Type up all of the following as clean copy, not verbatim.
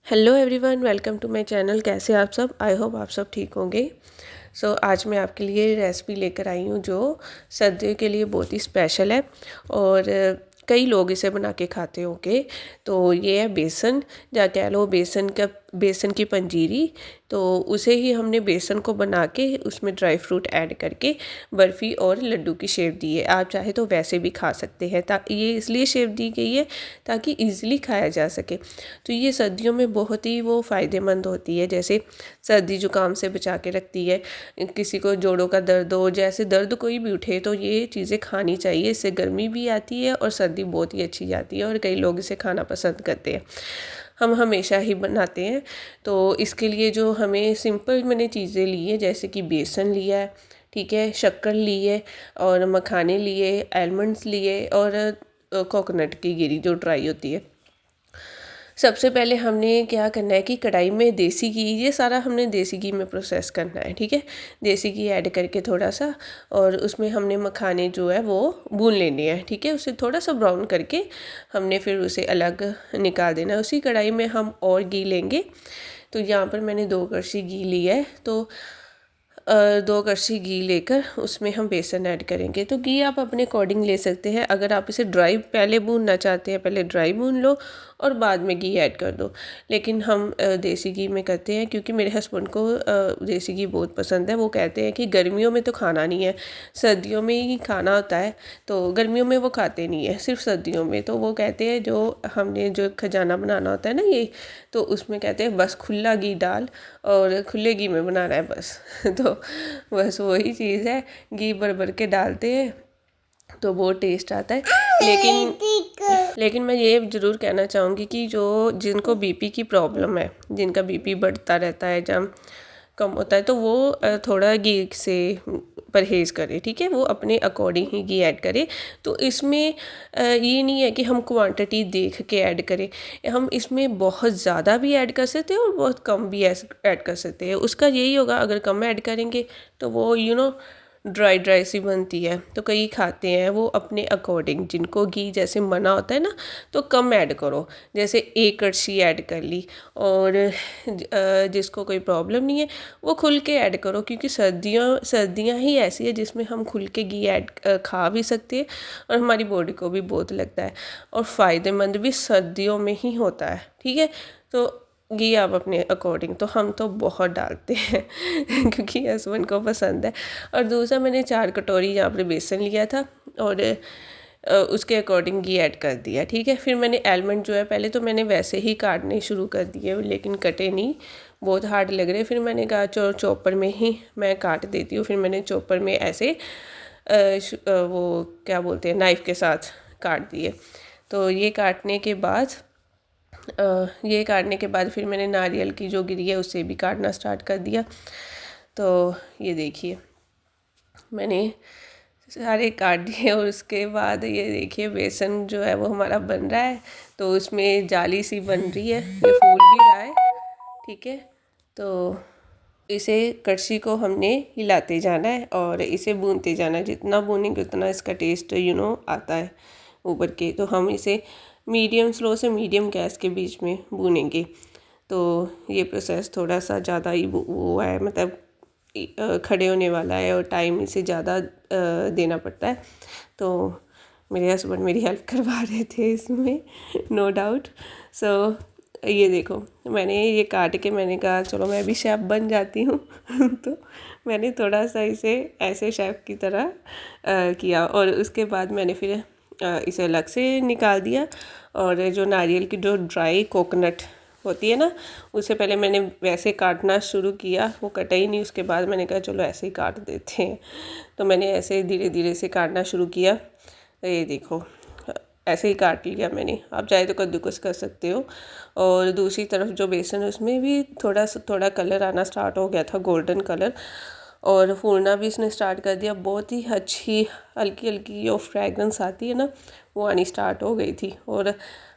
Hello everyone, welcome to my channel. कैसे आप सब? आई होप आप सब ठीक होंगे। आज मैं आपके लिए रेसिपी लेकर आई हूँ जो सर्दियों के लिए बहुत ही स्पेशल है और कई लोग इसे बना के खाते होंगे। तो ये है बेसन, या कह लो बेसन की पंजीरी। तो उसे ही हमने बेसन को बना के उसमें ड्राई फ्रूट ऐड करके बर्फ़ी और लड्डू की शेप दी है। आप चाहे तो वैसे भी खा सकते हैं। ये इसलिए शेप दी गई है ताकि इजीली खाया जा सके। तो ये सर्दियों में बहुत ही वो फ़ायदेमंद होती है, जैसे सर्दी ज़ुकाम से बचा के रखती है। किसी को जोड़ों का दर्द हो, जैसे दर्द कोई भी उठे तो ये चीज़ें खानी चाहिए। इससे गर्मी भी आती है और सर्दी बहुत ही अच्छी जाती है और कई लोग इसे खाना पसंद करते हैं। हम हमेशा ही बनाते हैं। तो इसके लिए जो हमें सिंपल मैंने चीज़ें ली है, जैसे कि बेसन लिया है, ठीक है, शक्कर ली है और मखाने लिए, आलमंड्स लिए और कोकोनट की गिरी जो ड्राई होती है। सबसे पहले हमने क्या करना है कि कढ़ाई में देसी घी, ये सारा हमने देसी घी में प्रोसेस करना है, ठीक है। देसी घी ऐड करके थोड़ा सा, और उसमें हमने मखाने जो है वो भून लेने हैं, ठीक है। उसे थोड़ा सा ब्राउन करके हमने फिर उसे अलग निकाल देना है। उसी कढ़ाई में हम और घी लेंगे। तो यहाँ पर मैंने 2 कड़छी घी लिया है। तो 2 कड़छी घी लेकर उसमें हम बेसन ऐड करेंगे। तो घी आप अपने अकॉर्डिंग ले सकते हैं। अगर आप इसे ड्राई पहले भूनना चाहते हैं, पहले ड्राई भून लो और बाद में घी ऐड कर दो। लेकिन हम देसी घी में करते हैं, क्योंकि मेरे हस्बैंड को देसी घी बहुत पसंद है। वो कहते हैं कि गर्मियों में तो खाना नहीं है, सर्दियों में ही खाना होता है। तो गर्मियों में वो खाते नहीं है, सिर्फ सर्दियों में। तो वो कहते हैं जो हमने जो खजाना बनाना होता है ना ये, तो उसमें कहते हैं बस खुला घी डाल और खुले घी में बनाना है बस। तो बस वही चीज़ है, घी भर भर के डालते हैं तो बहुत टेस्ट आता है। लेकिन मैं ये ज़रूर कहना चाहूँगी कि जो जिनको बीपी की प्रॉब्लम है, जिनका बीपी बढ़ता रहता है, जब कम होता है, तो वो थोड़ा घी से परहेज़ करे, ठीक है। वो अपने अकॉर्डिंग ही घी ऐड करे। तो इसमें ये नहीं है कि हम क्वांटिटी देख के ऐड करें। हम इसमें बहुत ज़्यादा भी ऐड कर सकते हैं और बहुत कम भी ऐड कर सकते हैं। उसका यही होगा, अगर कम ऐड करेंगे तो वो ड्राई ड्राई सी बनती है। तो कई खाते हैं वो अपने अकॉर्डिंग, जिनको घी जैसे मना होता है ना, तो कम ऐड करो, जैसे 1 कड़छी ऐड कर ली। और जिसको कोई प्रॉब्लम नहीं है वो खुल के ऐड करो, क्योंकि सर्दियाँ ही ऐसी है जिसमें हम खुल के घी ऐड खा भी सकते हैं और हमारी बॉडी को भी बहुत लगता है और फ़ायदेमंद भी सर्दियों में ही होता है, ठीक है। तो घी आप अपने अकॉर्डिंग, तो हम तो बहुत डालते हैं क्योंकि हस्बैंड को पसंद है। और दूसरा, मैंने 4 कटोरी यहाँ पर बेसन लिया था और उसके अकॉर्डिंग घी ऐड कर दिया, ठीक है। फिर मैंने आलमंड जो है, पहले तो मैंने वैसे ही काटने शुरू कर दिए, लेकिन कटे नहीं, बहुत हार्ड लग रहे। फिर मैंने कहा चॉपर में ही मैं काट देती हूँ। फिर मैंने चॉपर में ऐसे वो क्या बोलते हैं, नाइफ़ के साथ काट दिए। तो ये काटने के बाद फिर मैंने नारियल की जो गिरी है उसे भी काटना स्टार्ट कर दिया। तो ये देखिए मैंने सारे काट दिए और उसके बाद ये देखिए बेसन जो है वो हमारा बन रहा है। तो उसमें जाली सी बन रही है, ये फूल भी रहा है, ठीक है। तो इसे कड़छी को हमने हिलाते जाना है और इसे भूनते जाना है। जितना भूनेंगे उतना इसका टेस्ट आता है ऊपर के। तो हम इसे मीडियम स्लो से मीडियम गैस के बीच में भूनेंगे। तो ये प्रोसेस थोड़ा सा ज़्यादा ही वो है, मतलब खड़े होने वाला है और टाइम इसे ज़्यादा देना पड़ता है। तो मेरे हस्बैंड मेरी हेल्प करवा रहे थे इसमें, नो डाउट। सो ये देखो, मैंने ये काट के मैंने कहा चलो मैं भी शेफ़ बन जाती हूँ तो मैंने थोड़ा सा इसे ऐसे शेफ़ की तरह किया और उसके बाद मैंने फिर इसे अलग से निकाल दिया। और जो नारियल की जो ड्राई कोकोनट होती है ना, उसे पहले मैंने वैसे काटना शुरू किया, वो कटा ही नहीं। उसके बाद मैंने कहा चलो ऐसे ही काट देते हैं। तो मैंने ऐसे धीरे धीरे से काटना शुरू किया। ये देखो ऐसे ही काट लिया मैंने। आप चाहे तो कद्दूकस कर सकते हो। और दूसरी तरफ जो बेसन है उसमें भी थोड़ा कलर आना स्टार्ट हो गया था, गोल्डन कलर, और फूलना भी इसने स्टार्ट कर दिया। बहुत ही अच्छी हल्की हल्की जो फ्रेगरेंस आती है ना, वो आनी स्टार्ट हो गई थी। और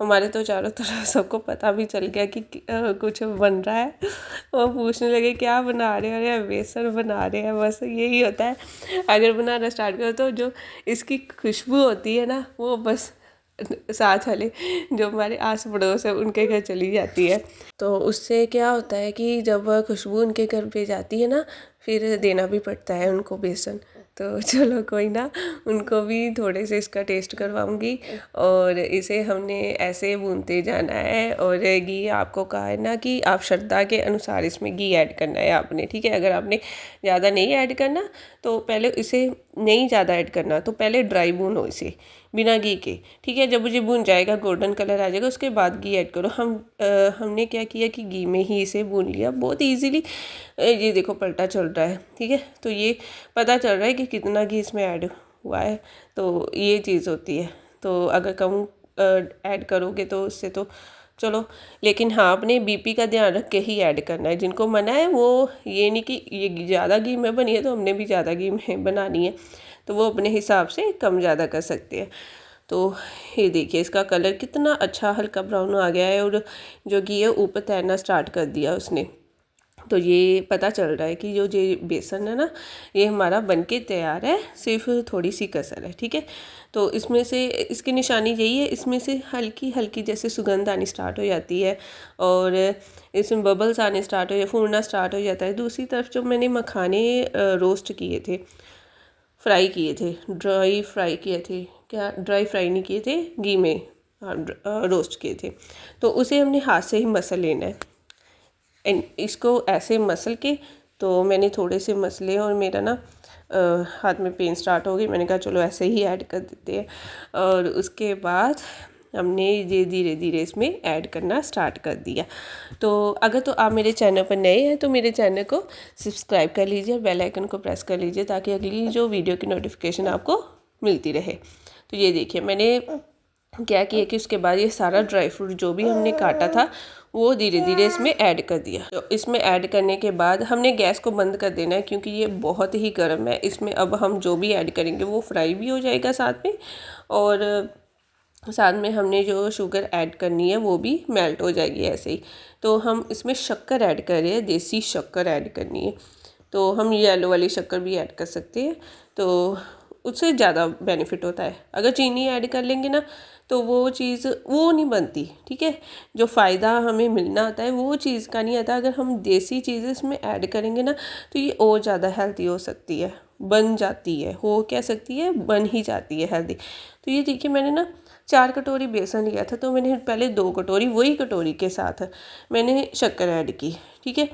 हमारे तो चारों तरफ सबको पता भी चल गया कि कुछ बन रहा है। वो पूछने लगे क्या बना रहे हो? अरे बेसन बना रहे हैं। बस यही होता है, अगर बनाना स्टार्ट करो तो जो इसकी खुशबू होती है ना, वो बस साथ वाले जो हमारे आस पड़ोस है उनके घर चली जाती है। तो उससे क्या होता है कि जब खुशबू उनके घर पे जाती है ना, फिर देना भी पड़ता है उनको बेसन। तो चलो कोई ना, उनको भी थोड़े से इसका टेस्ट करवाऊंगी। और इसे हमने ऐसे भूनते जाना है। और घी आपको कहा है ना कि आप श्रद्धा के अनुसार इसमें घी ऐड करना है आपने, ठीक है। अगर आपने ज़्यादा नहीं ऐड करना तो पहले इसे नहीं ज़्यादा ऐड करना, तो पहले ड्राई भूनो इसे बिना घी के, ठीक है। जब मुझे भून जाएगा, गोल्डन कलर आ जाएगा, उसके बाद घी ऐड करो। हमने क्या किया कि घी में ही इसे भून लिया बहुत इजीली। ये देखो पलटा चल रहा है, ठीक है। तो ये पता चल रहा है कि कितना घी इसमें ऐड हुआ है। तो ये चीज़ होती है। तो अगर कम ऐड करोगे तो उससे तो चलो, लेकिन हाँ अपने बीपी का ध्यान रख के ही ऐड करना है। जिनको मना है वो ये नहीं कि ये ज़्यादा घी में बनी है तो हमने भी ज़्यादा घी में बनानी है, तो वो अपने हिसाब से कम ज़्यादा कर सकते हैं। तो ये देखिए इसका कलर कितना अच्छा हल्का ब्राउन आ गया है, और जो घी है ऊपर तैरना स्टार्ट कर दिया उसने। तो ये पता चल रहा है कि जो ये बेसन है ना, ये हमारा बनके तैयार है, सिर्फ थोड़ी सी कसर है, ठीक है। तो इसमें से इसकी निशानी यही है, इसमें से हल्की हल्की जैसे सुगंध आनी स्टार्ट हो जाती है, और इसमें बबल्स आने स्टार्ट हो, फूलना स्टार्ट हो जाता है। दूसरी तरफ जो मैंने मखाने रोस्ट किए थे, फ्राई किए थे, ड्राई फ्राई किए थे, क्या ड्राई फ्राई नहीं किए थे, घी में रोस्ट किए थे, तो उसे हमने हाथ से ही मसल लेना है। एंड इसको ऐसे मसल के, तो मैंने थोड़े से मसले और मेरा ना हाथ में पेन स्टार्ट हो गई। मैंने कहा चलो ऐसे ही ऐड कर देते हैं, और उसके बाद हमने ये धीरे धीरे इसमें ऐड करना स्टार्ट कर दिया। तो अगर तो आप मेरे चैनल पर नए हैं तो मेरे चैनल को सब्सक्राइब कर लीजिए और बेल आइकन को प्रेस कर लीजिए, ताकि अगली जो वीडियो की नोटिफिकेशन आपको मिलती रहे। तो ये देखिए मैंने क्या किया कि उसके बाद ये सारा ड्राई फ्रूट जो भी हमने काटा था वो धीरे धीरे इसमें ऐड कर दिया। तो इसमें ऐड करने के बाद हमने गैस को बंद कर देना है, क्योंकि ये बहुत ही गर्म है। इसमें अब हम जो भी ऐड करेंगे वो फ्राई भी हो जाएगा साथ में, और साथ में हमने जो शुगर ऐड करनी है वो भी मेल्ट हो जाएगी ऐसे ही। तो हम इसमें शक्कर ऐड कर रहे हैं, देसी शक्कर ऐड करनी है। तो हम येलो वाली शक्कर भी ऐड कर सकते हैं, तो उससे ज़्यादा बेनिफिट होता है। अगर चीनी ऐड कर लेंगे ना तो वो चीज़ वो नहीं बनती, ठीक है। जो फ़ायदा हमें मिलना आता है वो चीज़ का नहीं आता। अगर हम देसी चीज़ें इसमें ऐड करेंगे ना तो ये और ज़्यादा हेल्दी हो सकती है, बन जाती है, हो क्या सकती है, बन ही जाती है हेल्दी। तो ये देखिए मैंने ना 4 कटोरी बेसन लिया था, तो मैंने पहले 2 कटोरी वही कटोरी के साथ मैंने शक्कर ऐड की, ठीक है।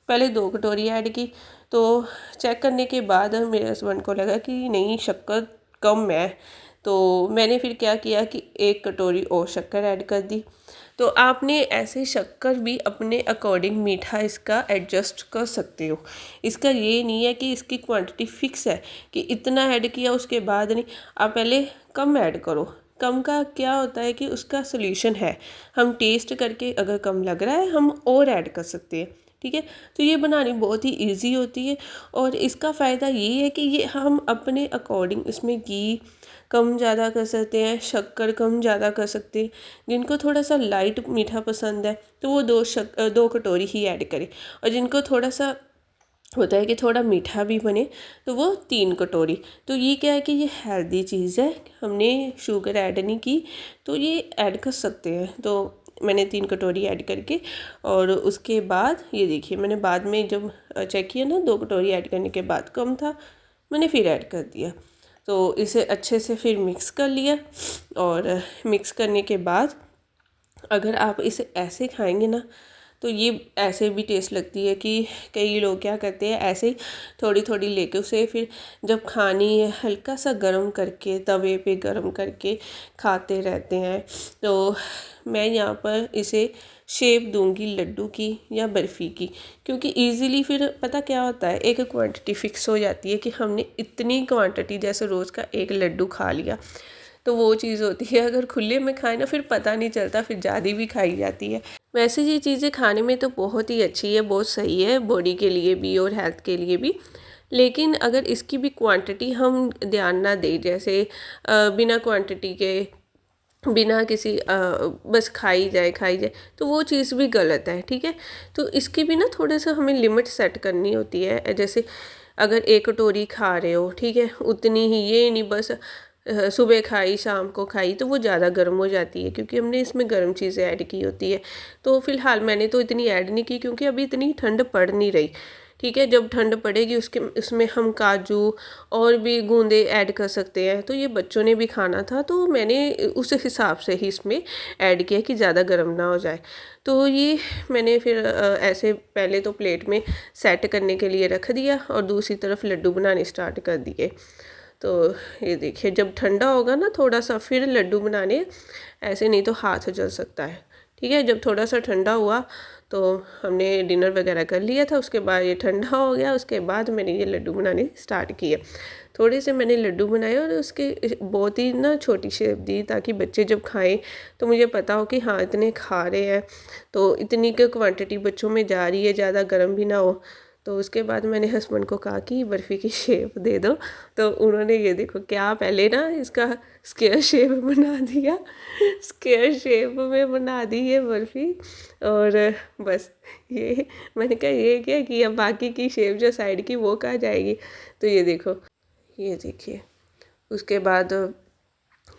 पहले 2 कटोरी ऐड की, तो चेक करने के बाद मेरे हस्बैंड को लगा कि नहीं शक्कर कम है, तो मैंने फिर क्या किया कि 1 कटोरी और शक्कर ऐड कर दी। तो आपने ऐसे शक्कर भी अपने अकॉर्डिंग मीठा इसका एडजस्ट कर सकते हो। इसका ये नहीं है कि इसकी क्वांटिटी फिक्स है कि इतना ऐड किया उसके बाद नहीं, आप पहले कम ऐड करो। कम का क्या होता है कि उसका सोल्यूशन है, हम टेस्ट करके अगर कम लग रहा है हम और ऐड कर सकते हैं, ठीक है। तो ये बनानी बहुत ही इजी होती है, और इसका फ़ायदा ये है कि ये हम अपने अकॉर्डिंग इसमें घी कम ज़्यादा कर सकते हैं, शक्कर कम ज़्यादा कर सकते हैं। जिनको थोड़ा सा लाइट मीठा पसंद है तो वो 2 कटोरी ही ऐड करें, और जिनको थोड़ा सा होता है कि थोड़ा मीठा भी बने तो वो 3 कटोरी। तो ये क्या है कि ये हेल्दी चीज़ है, हमने शुगर ऐड नहीं की, तो ये ऐड कर सकते हैं। तो मैंने 3 कटोरी ऐड करके, और उसके बाद ये देखिए मैंने बाद में जब चेक किया ना 2 कटोरी ऐड करने के बाद कम था, मैंने फिर ऐड कर दिया। तो इसे अच्छे से फिर मिक्स कर लिया, और मिक्स करने के बाद अगर आप इसे ऐसे खाएंगे ना तो ये ऐसे भी टेस्ट लगती है कि कई लोग क्या करते हैं ऐसे ही थोड़ी थोड़ी लेके उसे फिर जब खानी है हल्का सा गरम करके तवे पे गरम करके खाते रहते हैं। तो मैं यहाँ पर इसे शेप दूंगी लड्डू की या बर्फ़ी की, क्योंकि इजीली फिर पता क्या होता है एक क्वांटिटी फ़िक्स हो जाती है कि हमने इतनी क्वांटिटी, जैसे रोज़ का 1 लड्डू खा लिया, तो वो चीज़ होती है। अगर खुले में खाए ना फिर पता नहीं चलता, फिर ज़्यादा भी खाई जाती है। वैसे ये चीज़ें खाने में तो बहुत ही अच्छी है, बहुत सही है बॉडी के लिए भी और हेल्थ के लिए भी, लेकिन अगर इसकी भी क्वांटिटी हम ध्यान ना दें, जैसे बिना क्वांटिटी के बिना किसी बस खाई जाए तो वो चीज़ भी गलत है, ठीक है। तो इसकी भी ना थोड़ा सा हमें लिमिट सेट करनी होती है। जैसे अगर 1 कटोरी खा रहे हो, ठीक है, उतनी ही, ये नहीं बस सुबह खाई शाम को खाई तो वो ज़्यादा गर्म हो जाती है, क्योंकि हमने इसमें गर्म चीज़ें ऐड की होती है। तो फ़िलहाल मैंने तो इतनी ऐड नहीं की, क्योंकि अभी इतनी ठंड पड़ नहीं रही। ठीक है, जब ठंड पड़ेगी उसमें हम काजू और भी गूंदे ऐड कर सकते हैं। तो ये बच्चों ने भी खाना था, तो मैंने उस हिसाब से ही इसमें ऐड किया कि ज़्यादा गर्म ना हो जाए। तो ये मैंने फिर ऐसे पहले तो प्लेट में सेट करने के लिए रख दिया और दूसरी तरफ लड्डू बनाने स्टार्ट कर दिए। तो ये देखिए, जब ठंडा होगा ना थोड़ा सा फिर लड्डू बनाने, ऐसे नहीं तो हाथ जल सकता है। ठीक है, जब थोड़ा सा ठंडा हुआ तो हमने डिनर वगैरह कर लिया था, उसके बाद ये ठंडा हो गया, उसके बाद मैंने ये लड्डू बनाने स्टार्ट किए। थोड़े से मैंने लड्डू बनाए और उसके बहुत ही ना छोटी शेप दी, ताकि बच्चे जब खाएं तो मुझे पता हो कि हाँ इतने खा रहे हैं, तो इतनी की क्वांटिटी बच्चों में जा रही है, ज़्यादा गर्म भी ना हो। तो उसके बाद मैंने हस्बैंड को कहा कि बर्फ़ी की शेप दे दो, तो उन्होंने ये देखो क्या पहले ना इसका स्क्वायर शेप बना दिया, स्क्वायर शेप में बना दी ये बर्फ़ी। और बस ये मैंने कहा ये क्या कि अब बाकी की शेप जो साइड की वो कहाँ जाएगी। तो ये देखो, ये देखिए, उसके बाद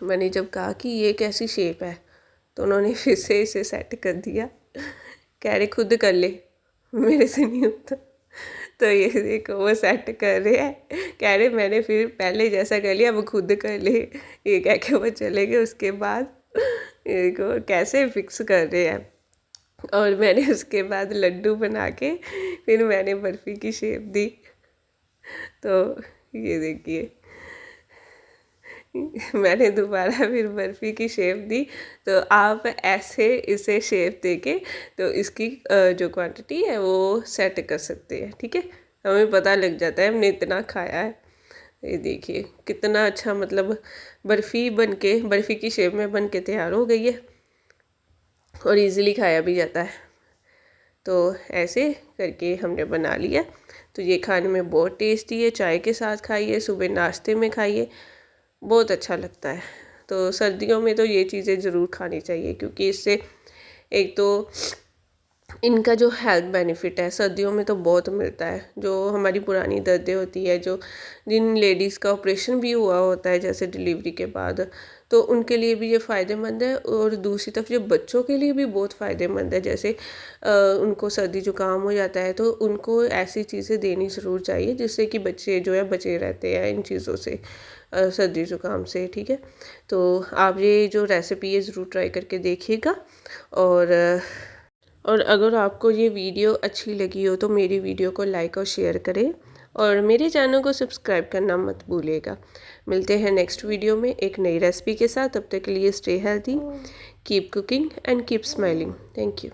मैंने जब कहा कि ये कैसी शेप है, तो उन्होंने फिर से इसे सेट कर दिया, कह रहे खुद कर ले, मेरे से नहीं होता। तो ये देखो वो सेट कर रहे हैं, कह रहे मैंने फिर पहले जैसा कर लिया अब खुद कर ले, ये कह के वो चले गए। उसके बाद ये देखो कैसे फिक्स कर रहे हैं। और मैंने उसके बाद लड्डू बना के फिर मैंने बर्फ़ी की शेप दी। तो ये देखिए, मैंने दोबारा फिर बर्फ़ी की शेप दी। तो आप ऐसे इसे शेप देके तो इसकी जो क्वांटिटी है वो सेट कर सकते हैं। ठीक है, हमें पता लग जाता है हमने इतना खाया है। ये देखिए कितना अच्छा, मतलब बर्फ़ी की शेप में बन के तैयार हो गई है और इजीली खाया भी जाता है। तो ऐसे करके हमने बना लिया। तो ये खाने में बहुत टेस्टी है, चाय के साथ खाइए, सुबह नाश्ते में खाइए, बहुत अच्छा लगता है। तो सर्दियों में तो ये चीज़ें ज़रूर खानी चाहिए, क्योंकि इससे एक तो इनका जो हेल्थ बेनिफिट है सर्दियों में तो बहुत मिलता है। जो हमारी पुरानी दर्दें होती है, जो जिन लेडीज़ का ऑपरेशन भी हुआ होता है जैसे डिलीवरी के बाद, तो उनके लिए भी ये फ़ायदेमंद है। और दूसरी तरफ जो बच्चों के लिए भी बहुत फ़ायदेमंद है, जैसे उनको सर्दी जुकाम हो जाता है तो उनको ऐसी चीज़ें देनी ज़रूर चाहिए जिससे कि बच्चे जो है बचे रहते हैं इन चीज़ों से, सर्दी जुकाम से। ठीक है, तो आप ये जो रेसिपी है ज़रूर ट्राई करके देखिएगा। और अगर आपको ये वीडियो अच्छी लगी हो तो मेरी वीडियो को लाइक और शेयर करें, और मेरे चैनल को सब्सक्राइब करना मत भूलिएगा। मिलते हैं नेक्स्ट वीडियो में एक नई रेसिपी के साथ। तब तक के लिए stay healthy, keep cooking and keep smiling. Thank you.